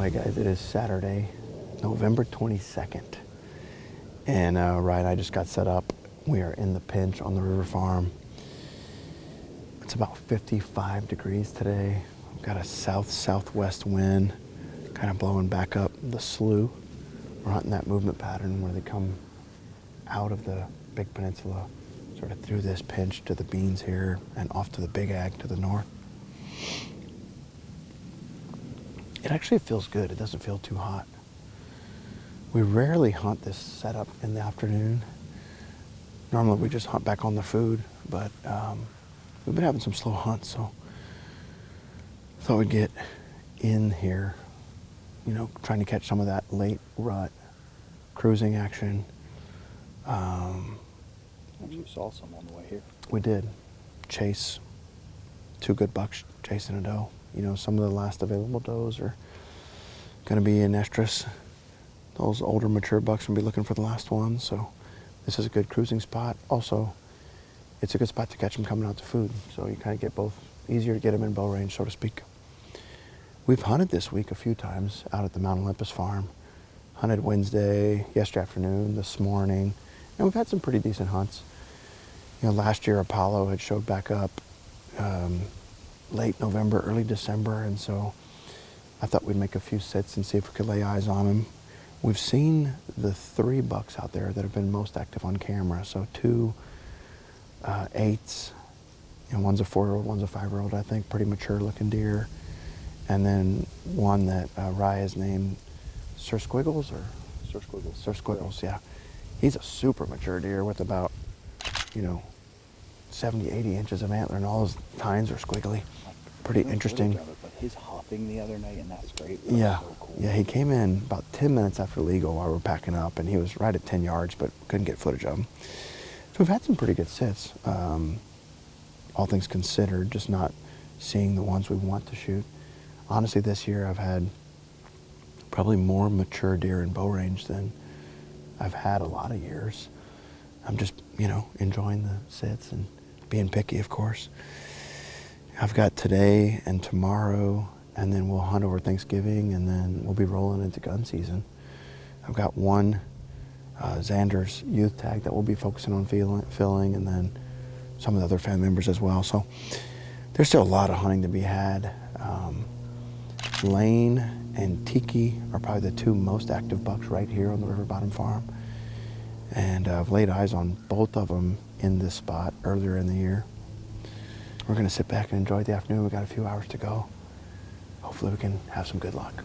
All right, guys, it is Saturday, November 22nd. And Ryan and I just got set up. We are in the pinch on the river farm. It's about 55 degrees today. We've got a south-southwest wind kind of blowing back up the slough. We're hunting that movement pattern where they come out of the big peninsula, sort of through this pinch to the beans here and off to the big ag to the north. It actually feels good. It doesn't feel too hot. We rarely hunt this setup in the afternoon. Normally we just hunt back on the food, but we've been having some slow hunts, so I thought we'd get in here, you know, trying to catch some of that late rut cruising action. Actually saw some on the way here. We did chase 2 good bucks chasing a doe. You know, some of the last available does are going to be in estrus. Those older mature bucks will be looking for the last one, so this is a good cruising spot. Also, it's a good spot to catch them coming out to food, so you kind of get both. Easier to get them in bow range, so to speak. We've hunted this week a few times out at the Mount Olympus farm. Hunted Wednesday, yesterday afternoon, this morning, and we've had some pretty decent hunts. You know, last year Apollo had showed back up late November, early December, and so I thought we'd make a few sits and see if we could lay eyes on them. We've seen the 3 bucks out there that have been most active on camera, so 2 8s, you know, one's a 4-year-old, one's a 5-year-old, I think, pretty mature looking deer, and then one that Raya's named Sir Squiggles, or Sir Squiggles. Sir Squiggles, yeah. He's a super mature deer with about, you know, 70, 80 inches of antler, and all his tines are squiggly. Pretty interesting. But his hopping the other night, and that's great. Yeah, so cool. yeah, he came in about 10 minutes after legal while we were packing up, and he was right at 10 yards, but couldn't get footage of him. So we've had some pretty good sits, all things considered, just not seeing the ones we want to shoot. Honestly, this year I've had probably more mature deer in bow range than I've had a lot of years. I'm just, you know, enjoying the sits and being picky, of course. I've got today and tomorrow, and then we'll hunt over Thanksgiving, and then we'll be rolling into gun season. I've got one Xander's youth tag that we'll be focusing on filling, and then some of the other family members as well. So there's still a lot of hunting to be had. Lane and Tiki are probably the 2 most active bucks right here on the River Bottom Farm. And I've laid eyes on both of them in this spot earlier in the year. We're going to sit back and enjoy the afternoon. We've got a few hours to go. Hopefully we can have some good luck.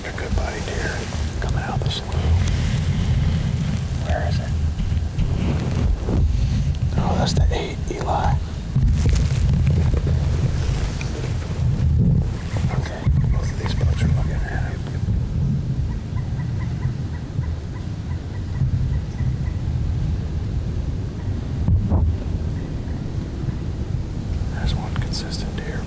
like a good body deer coming out of the slough. Where is it? Oh, that's the 8, Eli. Okay, both of these bucks are looking at it. There's one consistent deer.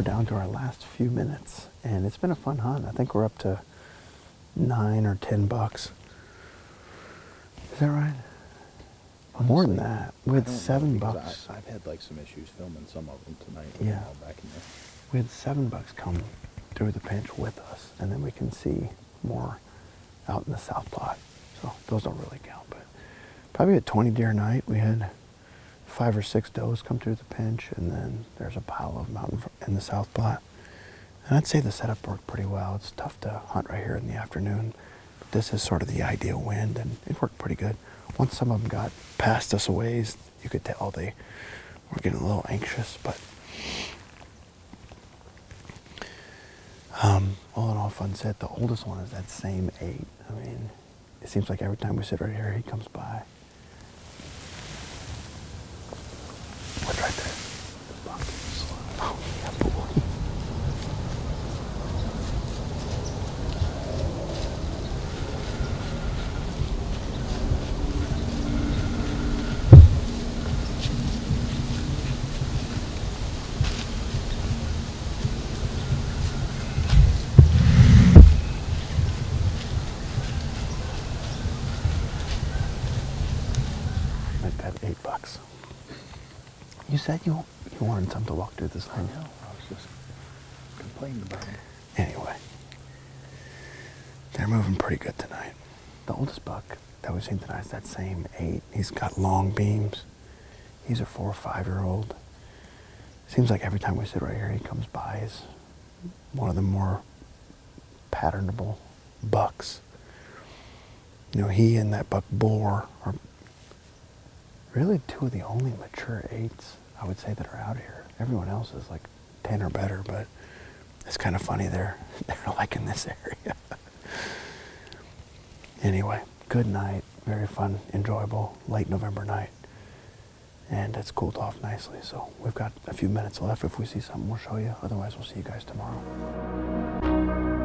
Down to our last few minutes, and it's been a fun hunt. I think we're up to 9 or 10 bucks. Is that right? Honestly, more than that. We I had don't know, 7 because bucks. I've had like some issues filming some of them tonight. Yeah. All back in there. We had 7 bucks come through the pinch with us, and then we can see more out in the south plot. So those don't really count, but probably a 20 deer night. We had 5 or 6 does come through the pinch, and then there's a pile of them out in the south plat. And I'd say the setup worked pretty well. It's tough to hunt right here in the afternoon, but this is sort of the ideal wind, and it worked pretty good. Once some of them got past us a ways, you could tell they were getting a little anxious, but all in all, fun set. The oldest one is that same 8. I mean, it seems like every time we sit right here, he comes by. What's right there? The buck. Oh, yeah, boy. Like that $8. You said you wanted something to walk through this I thing. know. I was just complaining about him. Anyway, they're moving pretty good tonight. The oldest buck that we've seen tonight is that same 8. He's got long beams. He's a 4 or 5-year-old. Seems like every time we sit right here, he comes by. He's one of the more patternable bucks. You know, he and that buck boar are really 2 of the only mature 8s, I would say, that are out here. Everyone else is like 10 or better, but it's kind of funny they're like in this area. Anyway, good night. Very fun, enjoyable, late November night. And it's cooled off nicely, so we've got a few minutes left. If we see something, we'll show you. Otherwise, we'll see you guys tomorrow.